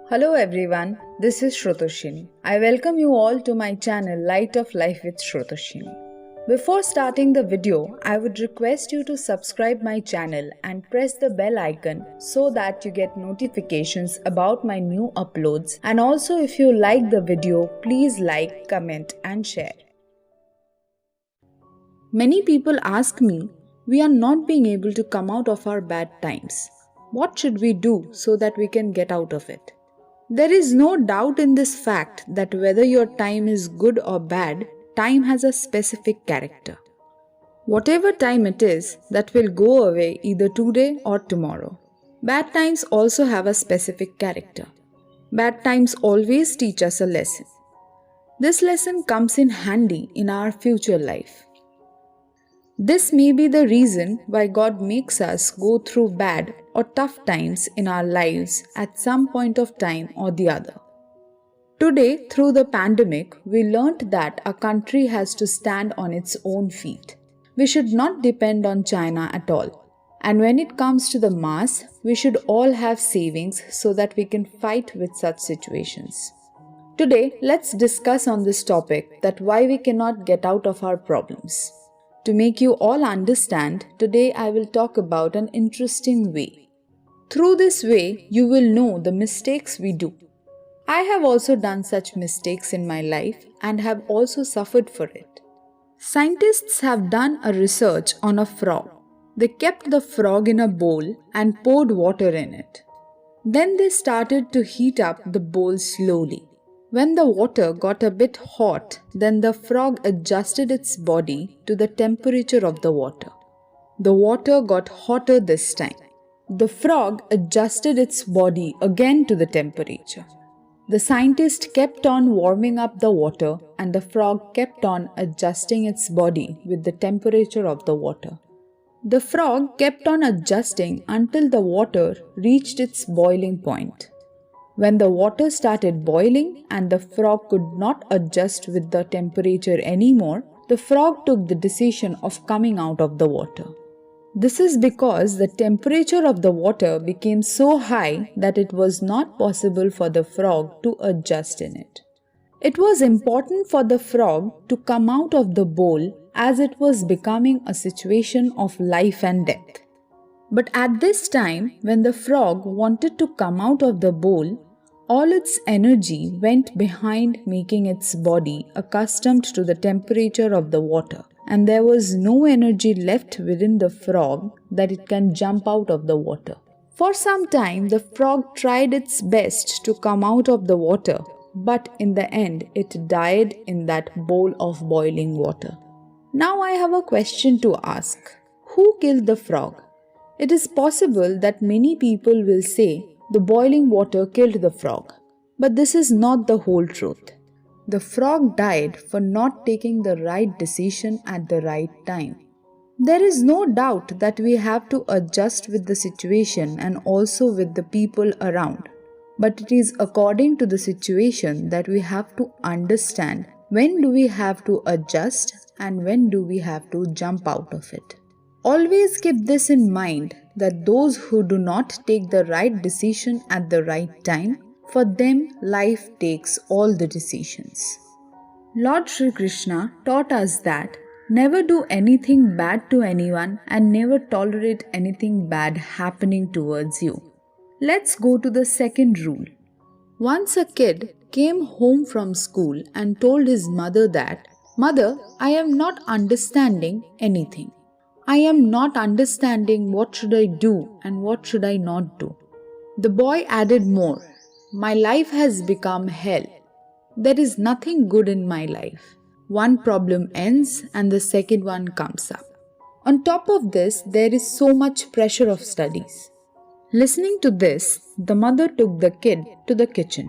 Hello everyone, this is Shrutoshini. I welcome you all to my channel Light of Life with Shrutoshini. Before starting the video, I would request you to subscribe my channel and press the bell icon so that you get notifications about my new uploads, and also if you like the video, please like, comment and share. Many people ask me, we are not being able to come out of our bad times. What should we do so that we can get out of it? There is no doubt in this fact that whether your time is good or bad, time has a specific character. Whatever time it is, that will go away either today or tomorrow. Bad times also have a specific character. Bad times always teach us a lesson. This lesson comes in handy in our future life. This may be the reason why God makes us go through bad or tough times in our lives at some point of time or the other. Today, through the pandemic, we learnt that a country has to stand on its own feet. We should not depend on China at all. And when it comes to the mass, we should all have savings so that we can fight with such situations. Today, let's discuss on this topic, that why we cannot get out of our problems. To make you all understand, today I will talk about an interesting way. Through this way, you will know the mistakes we do. I have also done such mistakes in my life and have also suffered for it. Scientists have done a research on a frog. They kept the frog in a bowl and poured water in it. Then they started to heat up the bowl slowly. When the water got a bit hot, then the frog adjusted its body to the temperature of the water. The water got hotter this time. The frog adjusted its body again to the temperature. The scientist kept on warming up the water and the frog kept on adjusting its body with the temperature of the water. The frog kept on adjusting until the water reached its boiling point. When the water started boiling and the frog could not adjust with the temperature anymore, the frog took the decision of coming out of the water. This is because the temperature of the water became so high that it was not possible for the frog to adjust in it. It was important for the frog to come out of the bowl as it was becoming a situation of life and death. But at this time, when the frog wanted to come out of the bowl, all its energy went behind making its body accustomed to the temperature of the water, and there was no energy left within the frog that it can jump out of the water. For some time, the frog tried its best to come out of the water, but in the end, it died in that bowl of boiling water. Now I have a question to ask. Who killed the frog? It is possible that many people will say, the boiling water killed the frog. But this is not the whole truth. The frog died for not taking the right decision at the right time. There is no doubt that we have to adjust with the situation and also with the people around. But it is according to the situation that we have to understand when do we have to adjust and when do we have to jump out of it. Always keep this in mind, that those who do not take the right decision at the right time, for them life takes all the decisions. Lord Sri Krishna taught us that never do anything bad to anyone and never tolerate anything bad happening towards you. Let's go to the second rule. Once a kid came home from school and told his mother that, "Mother, I am not understanding anything. I am not understanding what should I do and what should I not do." The boy added more, "My life has become hell. There is nothing good in my life. One problem ends and the second one comes up. On top of this, there is so much pressure of studies." Listening to this, the mother took the kid to the kitchen.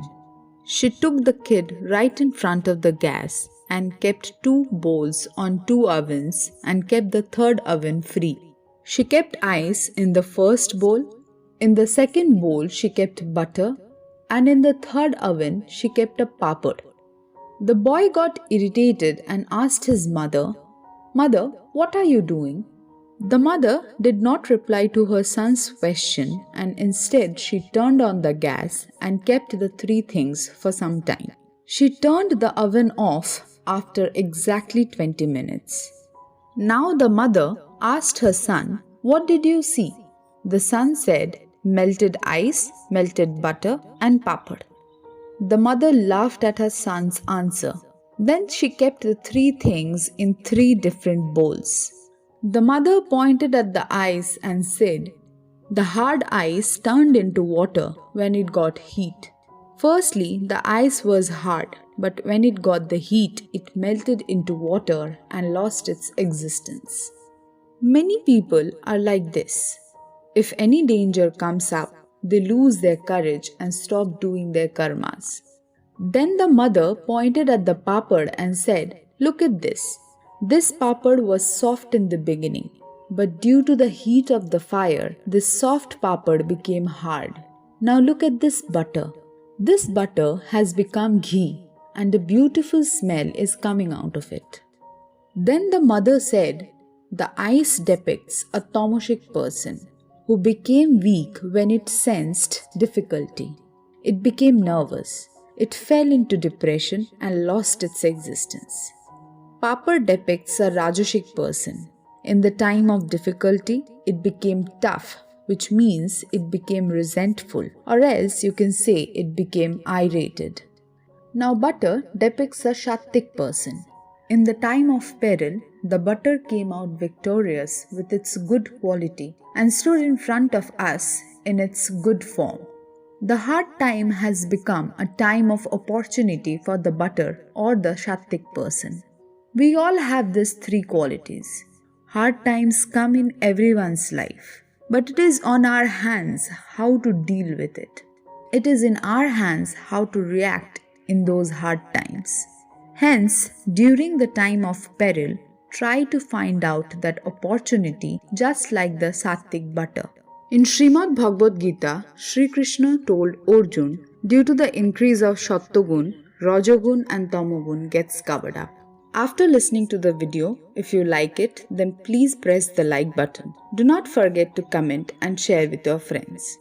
She took the kid right in front of the gas and kept 2 bowls on 2 ovens and kept the third oven free. She kept ice in the first bowl, in the second bowl she kept butter, and in the third oven she kept a papad. The boy got irritated and asked his mother, "Mother, what are you doing?" The mother did not reply to her son's question, and instead she turned on the gas and kept the three things for some time. She turned the oven off after exactly 20 minutes. Now the mother asked her son, "What did you see?" The son said, "Melted ice, melted butter, and papad." The mother laughed at her son's answer. Then she kept the three things in three different bowls. The mother pointed at the ice and said, "The hard ice turned into water when it got heat. Firstly, the ice was hard, but when it got the heat, it melted into water and lost its existence." Many people are like this. If any danger comes up, they lose their courage and stop doing their karmas. Then the mother pointed at the papad and said, "Look at this. This papad was soft in the beginning, but due to the heat of the fire, this soft papad became hard. Now look at this butter. This butter has become ghee, and a beautiful smell is coming out of it." Then the mother said, "The ice depicts a tamoshik person who became weak when it sensed difficulty. It became nervous. It fell into depression and lost its existence." Papad depicts a Rajasic person. In the time of difficulty, it became tough, which means it became resentful, or else you can say it became irritated. Now butter depicts a Shattik person. In the time of peril, the butter came out victorious with its good quality and stood in front of us in its good form. The hard time has become a time of opportunity for the butter or the Shattik person. We all have these three qualities. Hard times come in everyone's life, but it is on our hands how to deal with it. It is in our hands how to react in those hard times. Hence, during the time of peril, try to find out that opportunity just like the Sattik butter. In Srimad Bhagavad Gita, Sri Krishna told Arjun, due to the increase of Sattvagun, Rajagun and Tamagun gets covered up. After listening to the video, if you like it, then please press the like button. Do not forget to comment and share with your friends.